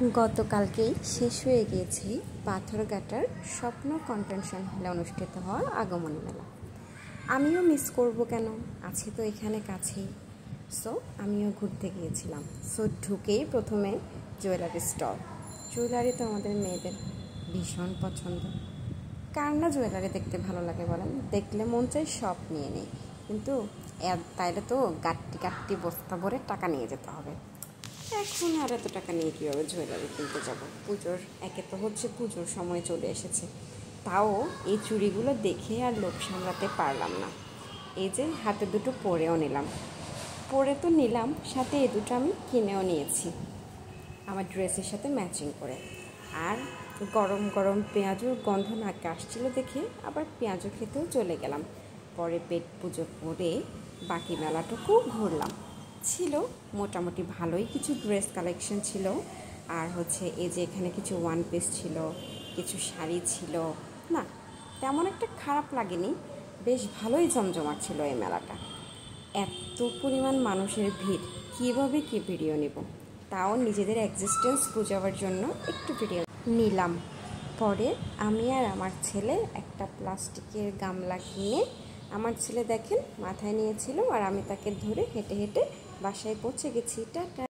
গতকালকেই শেষ হয়ে গিয়েছে পাথরঘাটার স্বপ্ন কনভেনশন হলে অনুষ্ঠিত হওয়া আগমনী মেলা। আমিও মিস করব কেন, আছি তো এখানে কাছেই। সো আমিও ঘুরতে গিয়েছিলাম। সো ঢুকেই প্রথমে জুয়েলারি স্টল। জুয়েলারি তো আমাদের মেয়েদের ভীষণ পছন্দ। কার না জুয়েলারি দেখতে ভালো লাগে বলেন? দেখলে মন চাই সব নিয়ে নেই, কিন্তু তাইলে তো গাট্টি গাট্টি বস্তা ভরে টাকা নিয়ে যেতে হবে। এখন আর এত টাকা নিয়ে কীভাবে জুয়েলারি কিনতে যাব? পুজোর একে তো হচ্ছে পুজোর সময় চলে এসেছে, তাও এই চুড়িগুলো দেখে আর লোভ সামলাতে পারলাম না। এই যে হাতে দুটো পরে তো নিলাম, সাথে এই দুটো আমি কিনেও নিয়েছি আমার ড্রেসের সাথে ম্যাচিং করে। আর গরম গরম পেঁয়াজুর গন্ধ নাকে আসছিল দেখে আবার পেঁয়াজও খেতেও চলে গেলাম। পরে পেট পুজো করে বাকি মেলাটুকু ঘুরলাম। ছিল মোটামুটি ভালোই কিছু ড্রেস কালেকশন ছিল, আর হচ্ছে এই যে এখানে কিছু ওয়ান পিস ছিল, কিছু শাড়ি ছিল। না, তেমন একটা খারাপ লাগেনি, বেশ ভালোই জমজমাট ছিল এই মেলাটা। এত পরিমাণ মানুষের ভিড়, কীভাবে কী ভিডিও নেব? তাও নিজেদের এক্সিস্টেন্স বোঝাবার জন্য একটু ভিডিও নিলাম। পরে আমি আর আমার ছেলে একটা প্লাস্টিকের গামলা কিনে, আমার ছেলে দেখেন মাথায় নিয়েছিল, আর আমি তাকে ধরে হেঁটে হেঁটে বাসায় পৌঁছে গেছি। টাটা।